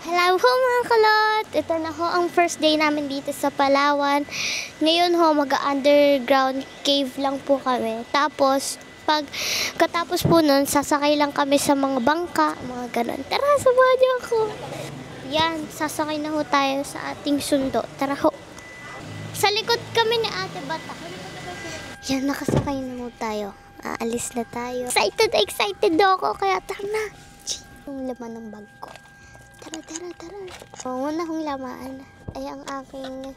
Hello ho mga kalot! Ito na ho ang first day namin dito sa Palawan. Ngayon ho, mag-underground cave lang po kami. Tapos, katapos po nun, sasakay lang kami sa mga bangka, mga ganun. Tara, samahan niyo ako! Yan, sasakay na ho tayo sa ating sundo. Tara ho! Sa likod kami ni Ate Bata. Yan, nakasakay na ho tayo. Aalis na tayo. Excited ako, kaya tara na! Yung laman ng bag ko. Tara. Ang una kong lamaan ay ang aking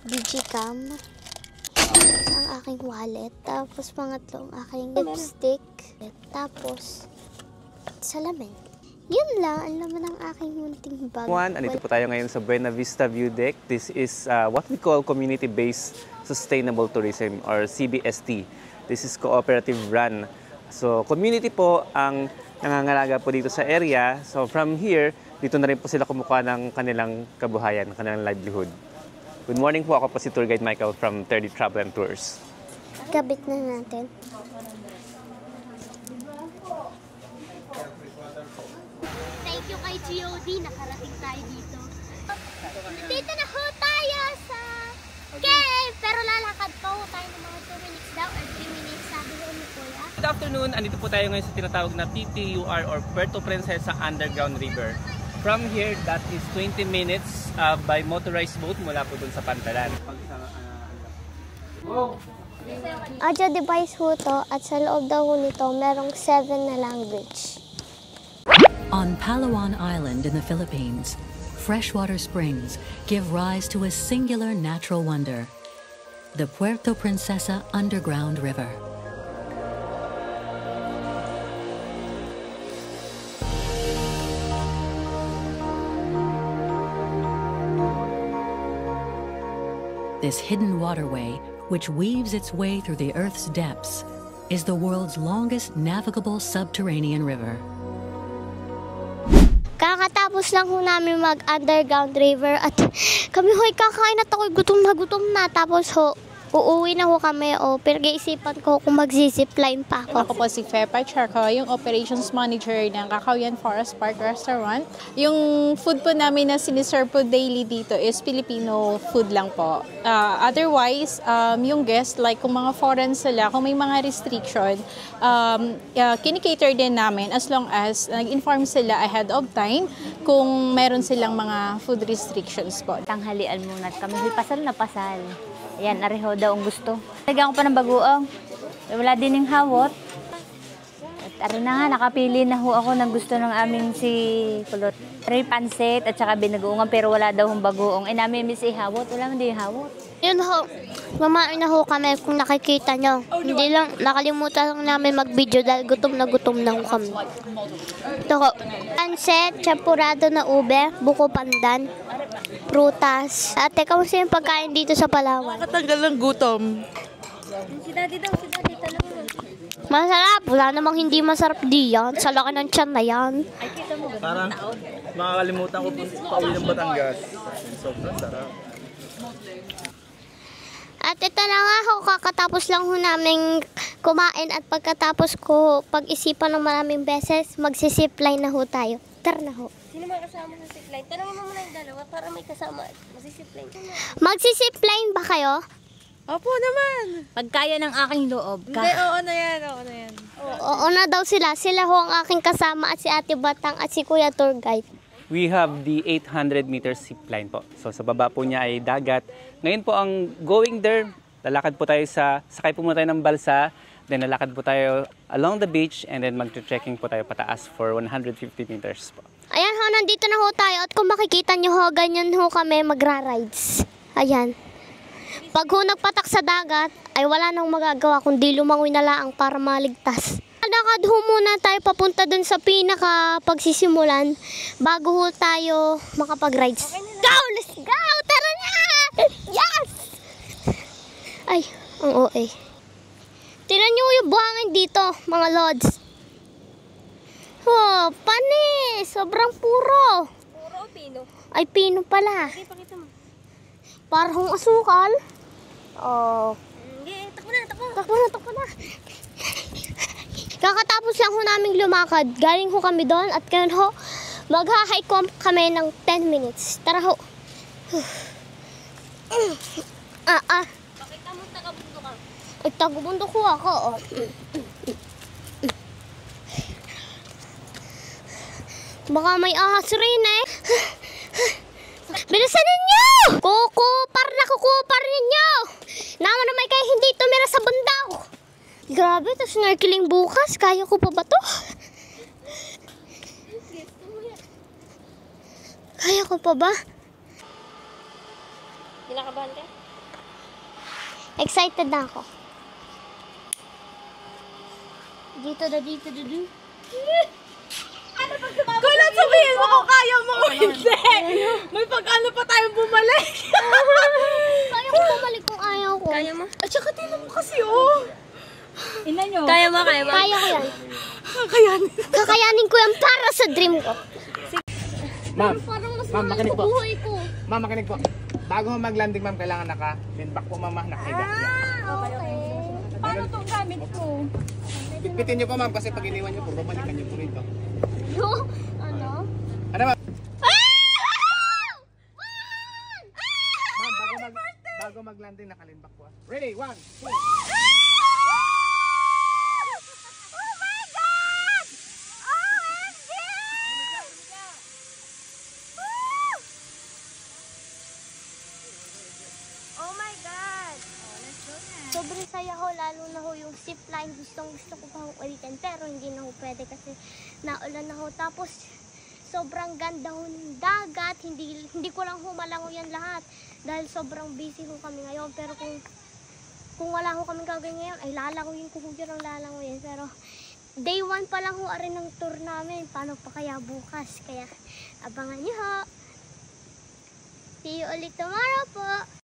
digicam, ang aking wallet, tapos pangatlo ang aking lipstick, tapos salamin. Yun lang, ang laman ng aking munting bag. Andito po tayo ngayon sa Buena Vista View Deck. This is what we call Community-Based Sustainable Tourism or CBST. This is cooperative run. So community po ang nangangalaga po dito sa area. So from here, dito na rin po sila kumukuha ng kanilang kabuhayan, kanilang livelihood. Good morning po, ako po si Tour Guide Michael from 30 Travel and Tours. Kabit na natin. Thank you kay GOD, nakarating tayo dito. Dito na ho tayo sa cave, pero lalakad pa ho tayo ng mga 2 minutes daw or 3 minutes, sabi ho ni Kuya. Good afternoon, andito po tayo ngayon sa tinatawag na PPUR or Puerto Princesa Underground River. From here, that is 20 minutes by motorized boat mula po dun sa Pantalan. Audio device ho to at sa loob daw ho nito merong 7 na language. On Palawan Island in the Philippines, freshwater springs give rise to a singular natural wonder, the Puerto Princesa Underground River. This hidden waterway, which weaves its way through the Earth's depths, is the world's longest navigable subterranean river. Kakatapos lang ho namin mag-underground river at kami ho'y kakain at ako'y gutom na. Tapos ho, uuwi na ho kami o pinag-iisipan ko kung mag-zipline pa ako. Ako po si Fepa Charco, yung operations manager ng Cacauyan Forest Park Restaurant. Yung food po namin na siniserve po daily dito is Filipino food lang po. Otherwise, yung guest, like kung mga foreign sila, kung may mga restriction, kinikater din namin as long as nag-inform sila ahead of time kung meron silang mga food restrictions po. Tanghalian muna kami, pasal na pasal. Ayan, areho daw ang gusto. Lagyan ko pa ng bagoong. Wala din yung hawot. At arin na nga, nakapili na ho ako ng gusto ng aming si Kulot. Pansit at saka binagoongan pero wala daw yung bagoong. Namin miss ihawot. Wala man din yung hawot. Yun ho, mamain na ho kami kung nakikita nyo. Hindi lang, nakalimutan lang namin mag-video dahil gutom na ho kami. Ito ho, pansit, champurado na ube, buko pandan, prutas. Ate, kamusta yung pagkain dito sa Palawan? Katanggal ng gutom. Si Daddy talaga. Masarap. Wala namang hindi masarap diyan. Sa laki ng tiyan na yan. Parang makakalimutan ko pauwi ng Batangas. Sobrang sarap. At ito na nga ho, kakatapos lang ho namin kumain at pagkatapos ko pag-isipan ng maraming beses, magsisipline na ho tayo. Tara na ho. Sino may kasama sa zipline? Tanongin mo muna yung dalawa para may kasama. Magsisipline ka na. Magsisipline ba kayo? Opo naman. Pagkaya ng aking loob. Hindi, oo na yan. Oo na daw sila. Sila ho ang aking kasama at si Ate Batang at si Kuya Tour Guide. We have the 800 meters zip line po. So sa baba po niya ay dagat. Ngayon po ang going there, lalakad po tayo sakay po muna tayo ng balsa, then lalakad po tayo along the beach and then mag-trekking po tayo pataas for 150 meters po. Ayan ho, nandito na ho tayo at kung makikita nyo ho, ganyan ho kami magra-rides. Ayan. Pag ho nagpatak sa dagat, ay wala nang magagawa kundi lumangoy na lang para maligtas. Lakad ho muna tayo papunta dun sa pinaka pagsisimulan bago ho tayo makapag-rides. Go! Let's go! Tara na! Yes! Ay, ang OA. Tingnan nyo yung buhangin dito, mga lods. Oh, panis! Sobrang puro. Puro o pino? Ay, pino pala. Okay, pakita mo. Parang asukal. Oh. Hindi, takbo na. Takbo na. Kakatapos lang ho naming lumakad. Galing ho kami doon at ngayon ho, Magha-hike kami ng 10 minutes. Tara ho. Pakita mo taga-bundo ka. Ay, tagubundo ko ako. Oh. Baka may ahas rin eh. Bilisan ninyo! Kukupar ninyo! Naman na may kayo hindi tumira sa bundaw. Grabe, tas snorkeling bukas. Kaya ko pa ba to? Kaya ko pa ba? Kinakabahan ka? Excited na ako. Dito. Kailan sabihin mo kung kaya mo o hindi? May pag-ano pa tayong bumalik. Kaya ko bumalik kung ayaw ko. Kaya mo? At saka tinan mo kasi, oh. Kaya mo. Kaya ko yan. Kakayanin. Kakayanin ko yan para sa dream ko. Ma'am, Parang mas ma'am, mahal makinig sa po. buhay ko. Ma'am, makinig po. Bago mo mag-landing, ma'am, kailangan naka-lean back po, ma'am, nakahiga. Okay. Paano itong gamit ko? Pitpitin niyo po, ma'am, kasi pag iniwan niyo po, babalikan niyo po rito. No? Ano? Ano, ma'am? Ma'am, bago mag-landing, naka-lean back po. Ready? 1, 2. Sobrang saya ho, lalo na ho yung zip line. Gusto ko pa ho ulitin, pero hindi na ho pwede kasi naulan na ho. Tapos, sobrang ganda ho ng dagat. Hindi ko lang ho malango yan lahat. Dahil sobrang busy ho kami ngayon. Pero kung wala ho kami gagawin ngayon, ay lalanguyin ko ho yun ang lalanguyin. Pero, day 1 pa lang ho rin ng tour namin. Paano pa kaya bukas? Kaya, abangan nyo ho. See you ulit tomorrow po.